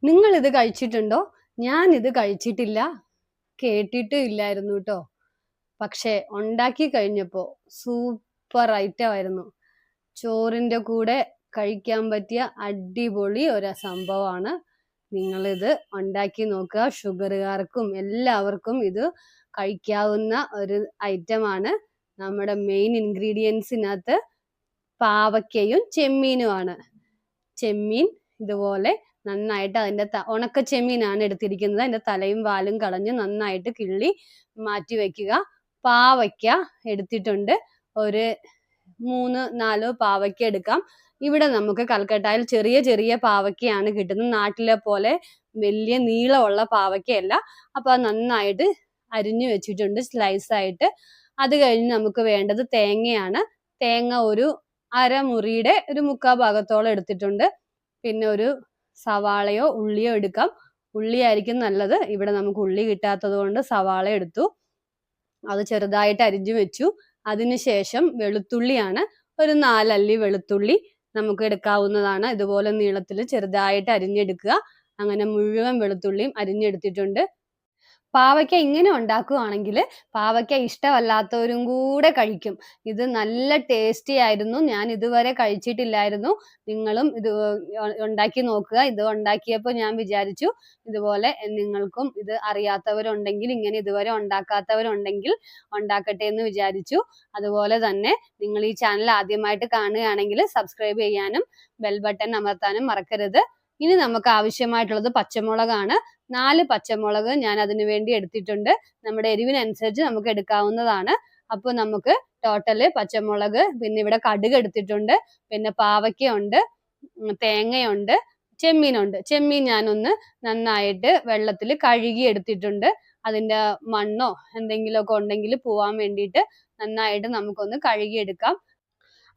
നിങ്ങൾ ഇത് കഴിച്ചിട്ടുണ്ടോ? ഞാൻ ഇത് കഴിച്ചിട്ടില്ല, കേട്ടിട്ടും ഇല്ലായിരുന്നു കേട്ടോ. പക്ഷെ ഉണ്ടാക്കി കഴിഞ്ഞപ്പോ സൂപ്പർ ഐറ്റമായിരുന്നു. ചോറിന്റെ കൂടെ കഴിക്കാൻ പറ്റിയ അടിപൊളി ഒരു സംഭവമാണ്. നിങ്ങളിത് ഉണ്ടാക്കി നോക്കുക. ഷുഗറുകാർക്കും എല്ലാവർക്കും ഇത് കഴിക്കാവുന്ന ഒരു ഐറ്റമാണ്. നമ്മുടെ മെയിൻ ഇൻഗ്രീഡിയൻസിനകത്ത് പാവയ്ക്കയും ചെമ്മീനുമാണ്. ചെമ്മീൻ ഇതുപോലെ നന്നായിട്ട് അതിൻ്റെ ഉണക്ക ചെമ്മീനാണ് എടുത്തിരിക്കുന്നത്. അതിൻ്റെ തലയും വാലും കളഞ്ഞ് നന്നായിട്ട് കിള്ളി മാറ്റി വെക്കുക. പാവയ്ക്ക എടുത്തിട്ടുണ്ട്. ഒരു 3-4 പാവയ്ക്ക എടുക്കാം. ഇവിടെ നമുക്ക് കൽക്കട്ടയിൽ ചെറിയ ചെറിയ പാവയ്ക്കയാണ് കിട്ടുന്നത്. നാട്ടിലെ പോലെ വലിയ നീളമുള്ള പാവയ്ക്കയല്ല. അപ്പോൾ അത് നന്നായിട്ട് അരിഞ്ഞു വെച്ചിട്ടുണ്ട് സ്ലൈസായിട്ട്. അത് കഴിഞ്ഞ് നമുക്ക് വേണ്ടത് തേങ്ങയാണ്. തേങ്ങ ഒരു അരമുറിയുടെ ഒരു 1/4 ഭാഗത്തോളം എടുത്തിട്ടുണ്ട്. പിന്നെ ഒരു സവാളയോ ഉള്ളിയോ എടുക്കാം. ഉള്ളി ആയിരിക്കും നല്ലത്. ഇവിടെ നമുക്ക് ഉള്ളി കിട്ടാത്തത് കൊണ്ട് സവാള എടുത്തു. അത് ചെറുതായിട്ട് അരിഞ്ഞു വെച്ചു. അതിനുശേഷം വെളുത്തുള്ളിയാണ്. ഒരു 4 അല്ലി വെളുത്തുള്ളി നമുക്ക് എടുക്കാവുന്നതാണ്. ഇതുപോലെ നീളത്തിൽ ചെറുതായിട്ട് അരിഞ്ഞെടുക്കുക. അങ്ങനെ മുഴുവൻ വെളുത്തുള്ളിയും അരിഞ്ഞെടുത്തിട്ടുണ്ട്. പാവയ്ക്ക ഇങ്ങനെ ഉണ്ടാക്കുകയാണെങ്കിൽ പാവയ്ക്ക ഇഷ്ടമല്ലാത്തവരും കൂടെ കഴിക്കും. ഇത് നല്ല ടേസ്റ്റി ആയിരുന്നു. ഞാൻ ഇതുവരെ കഴിച്ചിട്ടില്ലായിരുന്നു. നിങ്ങളും ഇത് ഉണ്ടാക്കി നോക്കുക. ഇത് ഉണ്ടാക്കിയപ്പോൾ ഞാൻ വിചാരിച്ചു ഇതുപോലെ നിങ്ങൾക്കും ഇത് അറിയാത്തവരുണ്ടെങ്കിൽ, ഇങ്ങനെ ഇതുവരെ ഉണ്ടാക്കാത്തവരുണ്ടെങ്കിൽ ഉണ്ടാക്കട്ടെ എന്ന് വിചാരിച്ചു. അതുപോലെ തന്നെ നിങ്ങൾ ഈ ചാനൽ ആദ്യമായിട്ട് കാണുകയാണെങ്കിൽ സബ്സ്ക്രൈബ് ചെയ്യാനും ബെൽ ബട്ടൺ അമർത്താനും മറക്കരുത്. ഇനി നമുക്ക് ആവശ്യമായിട്ടുള്ളത് പച്ചമുളകാണ്. 4 പച്ചമുളക് ഞാൻ അതിനു വേണ്ടി എടുത്തിട്ടുണ്ട്. നമ്മുടെ എരിവിനനുസരിച്ച് നമുക്ക് എടുക്കാവുന്നതാണ്. അപ്പോൾ നമുക്ക് ടോട്ടല് പച്ചമുളക്, പിന്നെ ഇവിടെ കടുക് എടുത്തിട്ടുണ്ട്, പിന്നെ പാവയ്ക്കയുണ്ട്, തേങ്ങയുണ്ട്, ചെമ്മീനുണ്ട്. ചെമ്മീൻ ഞാനൊന്ന് നന്നായിട്ട് വെള്ളത്തിൽ കഴുകി എടുത്തിട്ടുണ്ട്. അതിൻ്റെ മണ്ണോ എന്തെങ്കിലുമൊക്കെ ഉണ്ടെങ്കിൽ പോവാൻ വേണ്ടിയിട്ട് നന്നായിട്ട് നമുക്കൊന്ന് കഴുകിയെടുക്കാം.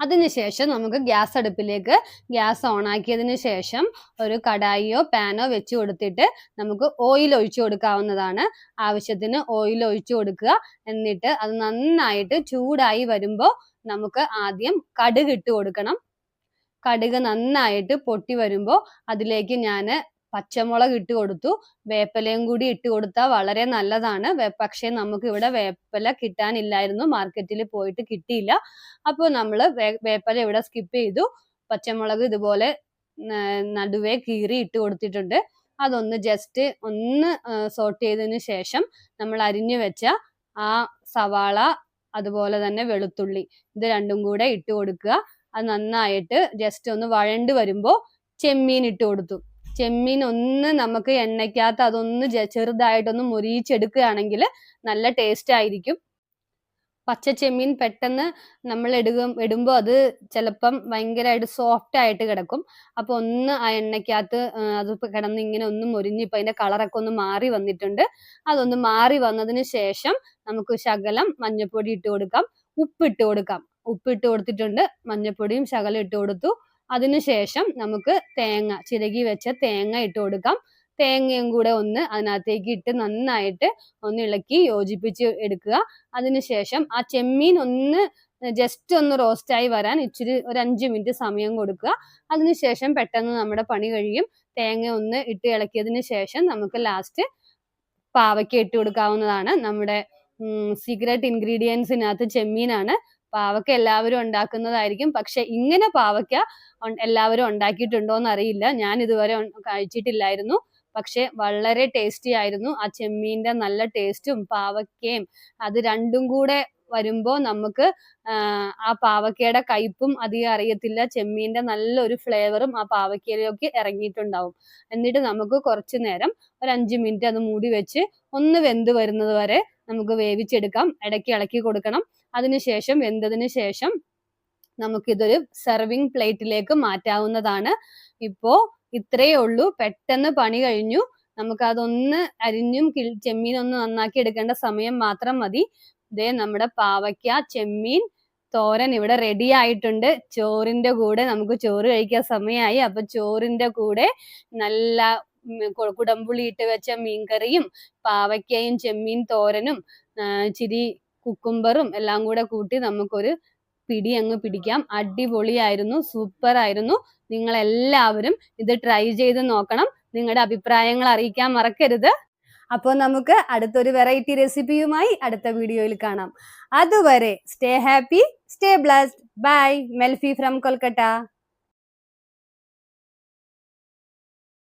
അതിനുശേഷം നമുക്ക് ഗ്യാസ് അടുപ്പിലേക്ക് ഗ്യാസ് ഓണാക്കിയതിന് ശേഷം ഒരു കടായിയോ പാനോ വെച്ച് കൊടുത്തിട്ട് നമുക്ക് ഓയിൽ ഒഴിച്ചു കൊടുക്കാവുന്നതാണ്. ആവശ്യത്തിന് ഓയിൽ ഒഴിച്ചു കൊടുക്കുക. എന്നിട്ട് അത് നന്നായിട്ട് ചൂടായി വരുമ്പോൾ നമുക്ക് ആദ്യം കടുക് ഇട്ട് കൊടുക്കണം. കടുക് നന്നായിട്ട് പൊട്ടി വരുമ്പോൾ അതിലേക്ക് ഞാൻ പച്ചമുളക് ഇട്ട് കൊടുത്തു. വേപ്പിലയും കൂടി ഇട്ട് കൊടുത്താൽ വളരെ നല്ലതാണ്. പക്ഷേ നമുക്ക് ഇവിടെ വേപ്പില കിട്ടാനില്ലായിരുന്നു. മാർക്കറ്റിൽ പോയിട്ട് കിട്ടിയില്ല. അപ്പോൾ നമ്മൾ വേപ്പില ഇവിടെ സ്കിപ്പ് ചെയ്തു. പച്ചമുളക് ഇതുപോലെ നടുവേ കീറി ഇട്ട് കൊടുത്തിട്ടുണ്ട്. അതൊന്ന് ജസ്റ്റ് ഒന്ന് സോട്ട് ചെയ്തതിന് ശേഷം നമ്മൾ അരിഞ്ഞു വെച്ച ആ സവാള, അതുപോലെ തന്നെ വെളുത്തുള്ളി, ഇത് രണ്ടും കൂടെ ഇട്ട് കൊടുക്കുക. അത് നന്നായിട്ട് ജസ്റ്റ് ഒന്ന് വഴണ്ട് വരുമ്പോൾ ചെമ്മീൻ ഇട്ട് കൊടുത്തു. ചെമ്മീൻ ഒന്ന് നമുക്ക് എണ്ണയ്ക്കകത്ത് അതൊന്ന് ചെറുതായിട്ടൊന്ന് മൊരിയിച്ചെടുക്കുകയാണെങ്കിൽ നല്ല ടേസ്റ്റ് ആയിരിക്കും. പച്ച ചെമ്മീൻ പെട്ടെന്ന് നമ്മൾ ഇടുമ്പോൾ അത് ചിലപ്പം ഭയങ്കരമായിട്ട് സോഫ്റ്റ് ആയിട്ട് കിടക്കും. അപ്പോൾ ഒന്ന് ആ എണ്ണയ്ക്കകത്ത് അത് കിടന്ന് ഇങ്ങനെ ഒന്ന് മൊരിഞ്ഞിപ്പോൾ അതിൻ്റെ കളറൊക്കെ ഒന്ന് മാറി വന്നിട്ടുണ്ട്. അതൊന്ന് മാറി വന്നതിന് ശേഷം നമുക്ക് ശകലം മഞ്ഞൾപ്പൊടി ഇട്ട് കൊടുക്കാം, ഉപ്പിട്ട് കൊടുക്കാം. ഉപ്പിട്ട് കൊടുത്തിട്ടുണ്ട്, മഞ്ഞൾപ്പൊടിയും ശകലം ഇട്ട് കൊടുത്തു. അതിനുശേഷം നമുക്ക് ചിരകി വെച്ച തേങ്ങ ഇട്ട് കൊടുക്കാം. തേങ്ങയും കൂടെ ഒന്ന് അതിനകത്തേക്ക് ഇട്ട് നന്നായിട്ട് ഒന്ന് ഇളക്കി യോജിപ്പിച്ച് എടുക്കുക. അതിനുശേഷം ആ ചെമ്മീൻ ഒന്ന് ജസ്റ്റ് ഒന്ന് റോസ്റ്റായി വരാൻ ഇച്ചിരി ഒരു 5 മിനിറ്റ് സമയം കൊടുക്കുക. അതിനുശേഷം പെട്ടെന്ന് നമ്മുടെ പണി കഴിയും. തേങ്ങ ഒന്ന് ഇട്ട് ഇളക്കിയതിന് ശേഷം നമുക്ക് ലാസ്റ്റ് പാവയ്ക്ക ഇട്ട് കൊടുക്കാവുന്നതാണ്. നമ്മുടെ സീക്രട്ട് ഇൻഗ്രീഡിയൻസിനകത്ത് ചെമ്മീനാണ്. പാവയ്ക്ക എല്ലാവരും ഉണ്ടാക്കുന്നതായിരിക്കും. പക്ഷെ ഇങ്ങനെ പാവയ്ക്ക എല്ലാവരും ഉണ്ടാക്കിയിട്ടുണ്ടോ എന്ന് അറിയില്ല. ഞാൻ ഇതുവരെ കഴിച്ചിട്ടില്ലായിരുന്നു. പക്ഷെ വളരെ ടേസ്റ്റി ആയിരുന്നു. ആ ചെമ്മീൻ്റെ നല്ല ടേസ്റ്റും പാവയ്ക്കയും അത് രണ്ടും കൂടെ വരുമ്പോൾ നമുക്ക് ആ പാവയ്ക്കയുടെ കയ്പും അധികം അറിയത്തില്ല. ചെമ്മീൻ്റെ നല്ലൊരു ഫ്ലേവറും ആ പാവയ്ക്കയിലേക്ക് ഇറങ്ങിയിട്ടുണ്ടാവും. എന്നിട്ട് നമുക്ക് കുറച്ച് നേരം ഒരു 5 മിനിറ്റ് അത് മൂടി വെച്ച് ഒന്ന് വെന്ത് വരുന്നത് വരെ നമുക്ക് വേവിച്ചെടുക്കാം. ഇടയ്ക്ക് ഇളക്കി കൊടുക്കണം. അതിനുശേഷം വെന്തതിന് ശേഷം നമുക്കിതൊരു സെർവിങ് പ്ലേറ്റിലേക്ക് മാറ്റാവുന്നതാണ്. ഇപ്പോൾ ഇത്രയേ ഉള്ളൂ. പെട്ടെന്ന് പണി കഴിഞ്ഞു. നമുക്കതൊന്ന് അരിഞ്ഞും ചെമ്മീനൊന്ന് നന്നാക്കി എടുക്കേണ്ട സമയം മാത്രം മതി. ഇതേ നമ്മുടെ പാവയ്ക്ക ചെമ്മീൻ തോരൻ ഇവിടെ റെഡി ആയിട്ടുണ്ട്. ചോറിന്റെ കൂടെ നമുക്ക് ചോറ് കഴിക്കാൻ സമയമായി. അപ്പൊ ചോറിന്റെ കൂടെ നല്ല കുടംപുളി ഇട്ട് വെച്ച മീൻകറിയും പാവയ്ക്കയും ചെമ്മീൻ തോരനും ഇച്ചിരി കുക്കുംബറും എല്ലാം കൂടെ കൂട്ടി നമുക്കൊരു പിടി അങ്ങ് പിടിക്കാം. അടിപൊളിയായിരുന്നു, സൂപ്പർ ആയിരുന്നു. നിങ്ങൾ എല്ലാവരും ഇത് ട്രൈ ചെയ്ത് നോക്കണം. നിങ്ങളുടെ അഭിപ്രായങ്ങൾ അറിയിക്കാൻ മറക്കരുത്. അപ്പോൾ നമുക്ക് അടുത്തൊരു വെറൈറ്റി റെസിപ്പിയുമായി അടുത്ത വീഡിയോയിൽ കാണാം. അതുവരെ stay happy, stay blessed. Bye. Melfi from Kolkata.